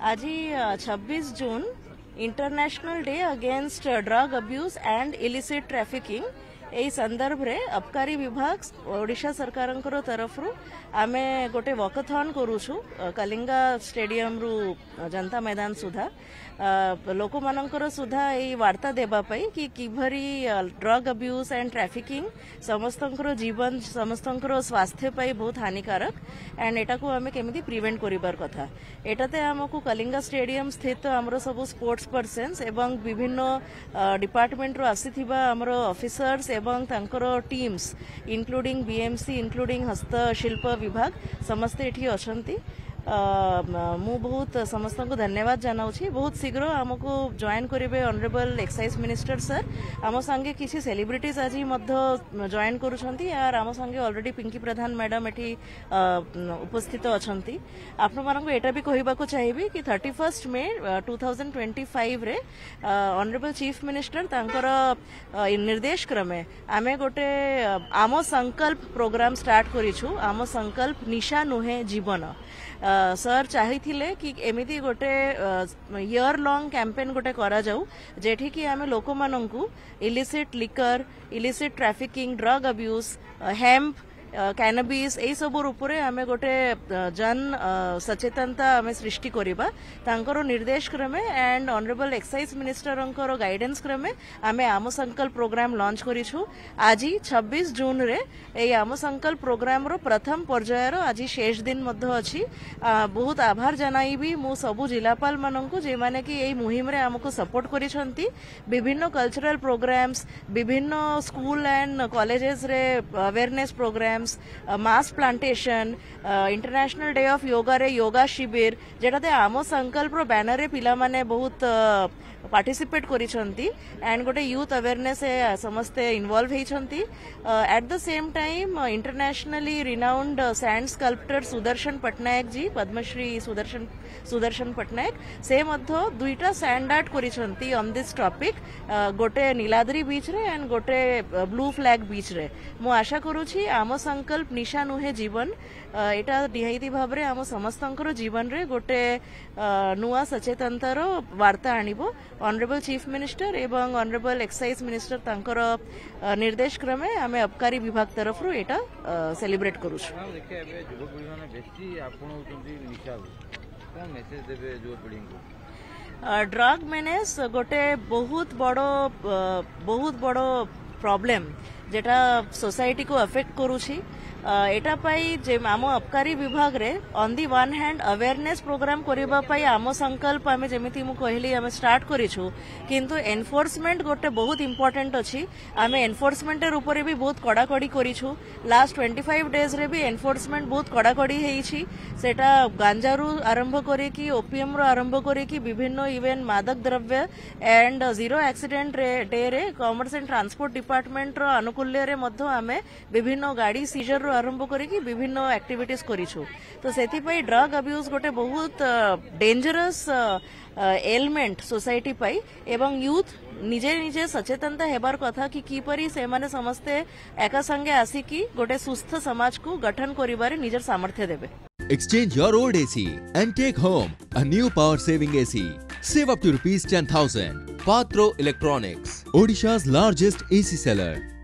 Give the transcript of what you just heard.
आज 26 June international day against drug abuse and illicit trafficking यही संदर्भ रे अबकारी विभाग ओडिशा सरकार तरफ आमे गोटे वॉकथॉन करूछु कलिंगा स्टेडियम रु जनता मैदान सुधा लोक मानकर सुधा यही वार्ता देबा पई कि किभरी ड्रग अब्यूज एंड ट्रैफिकिंग समस्तंकर जीवन समस्तंकर स्वास्थ्य पई बहुत हानिकारक एंड एटा को आमे केमिति प्रिवेंट करिबार कथा एटाते हमकु कलिंगा स्टेडियम स्थित हमरो सब स्पोर्ट्स पर्सन्स एवं विभिन्न डिपार्टमेंट रो आसीथिबा हमरो ऑफिसर्स एवं तांकर टीम्स इंक्लूडिंग बीएमसी इंक्लूडिंग हस्तशिल्प विभाग समस्ते एठी अछंती मु बहुत समस्त को धन्यवाद जनाऊँ बहुत शीघ्र आमको जॉइन करेंगे ऑनरेबल एक्साइज मिनिस्टर सर आम संगे किसी सेलिब्रिटीज आज जॉइन करुछंती यार आम संगे ऑलरेडी पिंकी प्रधान मैडम एठी उपस्थित अछंती आपण मानक एटा भी कहबाको चाहिबी कि 31 मे 2025 रे ऑनरेबल चीफ मिनिस्टर तांकर निर्देश क्रमे आमे गोटे आम संकल्प प्रोग्राम स्टार्ट करिछु आम संकल्प निशा नुहे जीवन सर चाहिथिले कि एमिति गोटे इयर लॉन्ग कैंपेन गोटे करा जाऊ जेठी कि आमे लोक माननकु illicit liquor illicit trafficking drug abuse hemp cannabis यही सब रूपरे आमे गोटे जन सचेतनता आमे सृष्टि करिबा तांकर निर्देश क्रमे and honourable excise minister guidance क्रमे आमे आम संकल्प प्रोग्राम लॉन्च करिछु आज 26 जून रे एई आम संकल्प प्रोग्राम रो प्रथम पर्यायर आज शेष दिन मध्य अछि बहुत आभार जनाइबी मु सबु जिलापाल माननकु जे माने कि एई मुहिम रे हमको सपोर्ट करिसंती विभिन्न कल्चरल प्रोग्राम्स विभिन्न स्कूल एंड कॉलेजेस रे awareness program mass plantation international day of yoga रे योगा शिविर जेटाते आम संकल्प रो बैनर रे पिला माने बहुत पार्टिसिपेट करिसंती एंड गोटे यूथ अवेयरनेस समस्ते इन्वॉल्व हेइसंती at the same time internationally renowned sand sculptor Sudarshan Patnaik ji Padmashri Sudarshan Patnaik से मध्य दुईटा सैंड आर्ट करिसंती ऑन दिस टॉपिक गोटे नीलाद्री बीच रे एंड गोटे ब्लू फ्लैग बीच रे मु आशा करूछी आम संकल्प निशा नुहे जीवन एटा निहायती भाव रे आम समस्तंकर जीवन रे गोटे नुआ सचेतनतार वार्ता आनिबो ऑनरेबल चीफ मिनिस्टर एवं ऑनरेबल एक्साइज मिनिस्टर तांकर निर्देश क्रमे आमे अबकारी विभाग तरफ रु एटा सेलिब्रेट करूछु देखिए एबे युवा पीढ़ी माने बेसी आपणौचंती निशा कोन मेसेज देबे युवा पीढ़ी को ड्रग मेनेस गोटे बहुत बड़ो प्रॉब्लम जेटा सोसाइटी को अफेक्ट करूछि एटा पाई जे आम अबकारी विभाग रे on the one hand awareness program करिबा पाई आम संकल्प आमे जेमिति मु कहली आमे स्टार्ट करिछु किंतु एनफोर्समेंट गोटे बहुत इंपोर्टेंट अछि आमे एनफोर्समेंट ऊपर भी बहुत कड़ाकड़ी करिछु लास्ट 25 डेज रे भी एनफोर्समेंट बहुत कड़ाकड़ी हेइछि सेटा गांजारू आरंभ करे कि ओपीएम रो आरंभ करे कि विभिन्न इवेन मादक द्रव्य एंड जीरो एक्सीडेंट डे रे कॉमर्स एंड ट्रांसपोर्ट डिपार्टमेंट रो अनुकूल्य रे मध्य आमे विभिन्न गाड़ी सीजर रो आरंभ करी विभिन्न एक्टिविटीज करिछु तो सेति पई ड्रग अब्यूज गोटे बहुत डेंजरस एलिमेंट सोसाइटी पाई एवं यूथ निजे निजे सचेतनता हेबार कथा कि किपरि से माने समस्ते एका संगे आसिकी गोटे सुस्थ समाज को गठन करिबारे निजर सामर्थ्य देबे Exchange your old AC and take home a new power saving AC. Save up to rupees 10,000. Patro Electronics, Odisha's largest AC seller.